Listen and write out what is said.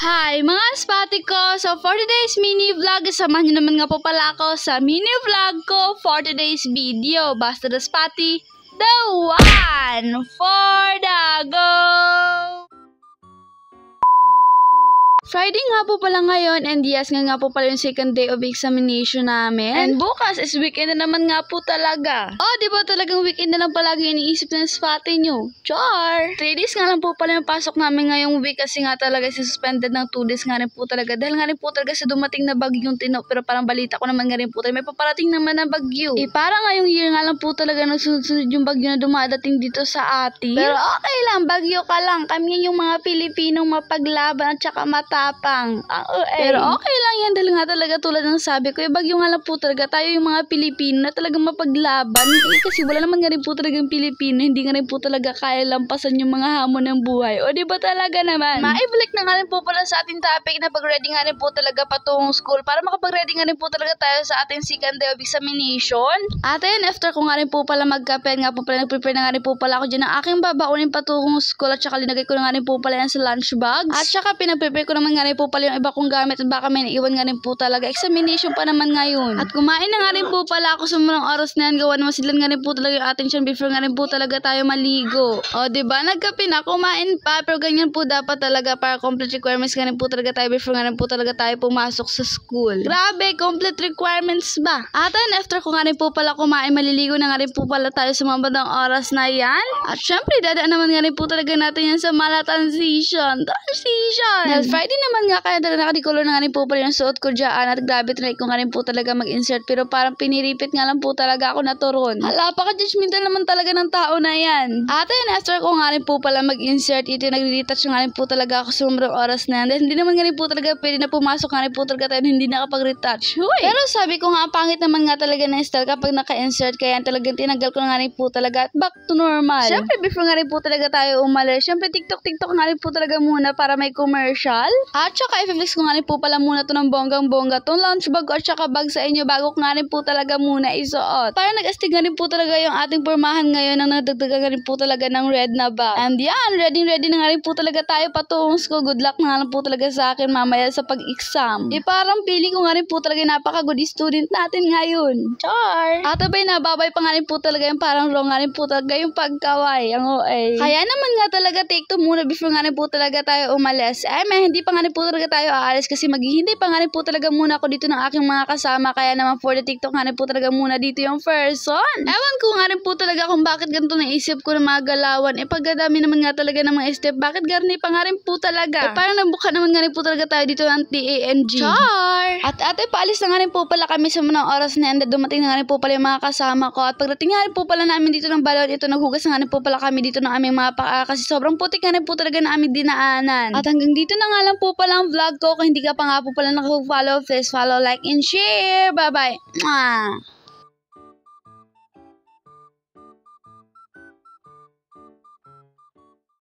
Hi mga spati ko! So for today's mini vlog, samahan nyo naman nga po pala ako sa mini vlog ko for today's video. Basta the spati, the one for the go! Friday nga po pala ngayon, and yes nga po pala yung second day of examination namin. And bukas is weekend na naman nga po talaga. Oh, di ba talagang weekend na lang palagi iniisip ng spati nyo? Char! 3 days nga lang po pala yung pasok namin ngayong week kasi nga talaga suspended ng 2 days nga rin po talaga. Dahil nga rin po talaga sa dumating na bagyong Tino, pero parang balita ko naman nga rin po talaga may paparating naman na bagyo. Parang ngayong year nga lang po talaga nagsunod-sunod yung bagyo na dumadating dito sa atin. Pero okay lang, bagyo ka lang. Kami yung mga Pilipinong mapaglaban at saka matapang. Pero okay lang yan dahil nga talaga tulad ng sabi ko, bagyo nga lang po talaga tayo yung mga Pilipino na talagang mapaglaban. Kasi wala naman nga rin po talagang Pilipino, hindi nga rin po talaga kaya lampasan yung mga hamon ng buhay. O di ba talaga naman? Maibalik na nga rin po pala sa ating topic na pag-ready nga rin po talaga patungong school para makapag-ready nga rin po talaga tayo sa ating second day of examination. At then after ko nga rin po pala magkape, nga po pala nag-prepare na nga rin po pala ako dyan ng aking babaunin patungong school at saka linagay ko na nga rin po pala yan sa lunch bags. At saka pinag-prepare ko naman nga rin po pala yung iba kong gamit at baka may naiwan nga rin po talaga. Examination pa naman ngayon. At kumain na nga rin po pala ako sa mga oras na yan. Gawa naman sila nga rin po talaga yung attention before nga rin po talaga tayo maligo. O diba, nagkape na, kumain pa. Pero ganyan po dapat talaga para complete requirements nga rin po talaga tayo before nga rin po talaga tayo pumasok sa school. Grabe, complete requirements ba? At then after ko nga rin po pala kumain, maliligo na nga rin po pala tayo sa mga bandang oras na yan. At syempre, dadaan naman nga rin po talaga natin yan sa mala transition. Dahil Friday naman nga kaya talaga nakadikolor na nga rin po pala yung suot ko dyan at grabe try ko nga rin po talaga mag-insert pero parang piniripit nga lang po talaga ako na turon. Hala, paka-judgmental naman talaga ng tao na yan. At then after ko nga rin po pala mag-insert, ito nagre-retouch nga rin po talaga ako sa mga oras na yan dahil hindi naman nga rin po talaga pwede na pumasok nga rin po talaga tayo hindi nakapag-retouch. Pero sabi ko nga, pangit naman nga talaga na style kapag naka-insert kaya talagang tinanggal ko nga rin po talaga at back to normal. Syempre before nga rin po talaga tayo umalis, syempre TikTok nga rin po talaga muna para may commercial. At saka i-flex ko nga rin po pala muna to ng bonggang-bongga tong lunch bag at saka bag sa inyo bago ko nga rin po talaga muna isuot. Para nag-astig nga rin po talaga yung ating pormahan ngayon nang nadagdagan nga rin po talaga ng red na bag. And yan, ready na nga rin po talaga tayo patungong school. Good luck na nga lang po talaga sa akin mamaya sa pag-exam. Parang feeling ko nga rin po talaga napaka-good student natin ngayon. Char! At abay nababay pa nga rin po talaga yung parang wrong nga rin po talaga yung pagkaway. Ang OA. Kaya naman nga talaga take to muna before nga rin po talaga tayo umalis. May hindi pa nga rin po talaga tayo aalis kasi maghihintay pa nga rin po talaga muna ako dito ng aking mga kasama. Kaya naman for the TikTok nga rin po talaga muna dito yung person. Ewan ko nga rin po talaga kung bakit ganito naisip ko na mga galawan. Pagkadami naman nga talaga ng mga step, bakit garni pa nga rin po talaga? Parang nabuka naman nga rin po talaga tayo dito ng TANG. Char! At ate, paalis na nga rin po pala kami sa mga oras na yan. Dumating na nga rin po pala yung mga kasama ko. At pagdating nga rin po pala namin dito ng balon, ito naghugas na nga rin po pala kami dito ng aming mga paa kasi sobrang putik nga rin po talaga na aming dinaanan. At hanggang dito na nga lang po pala ang vlog ko. Kung hindi ka pa nga po pala nakapag-follow, please follow, like, and share. Bye-bye! Mwah!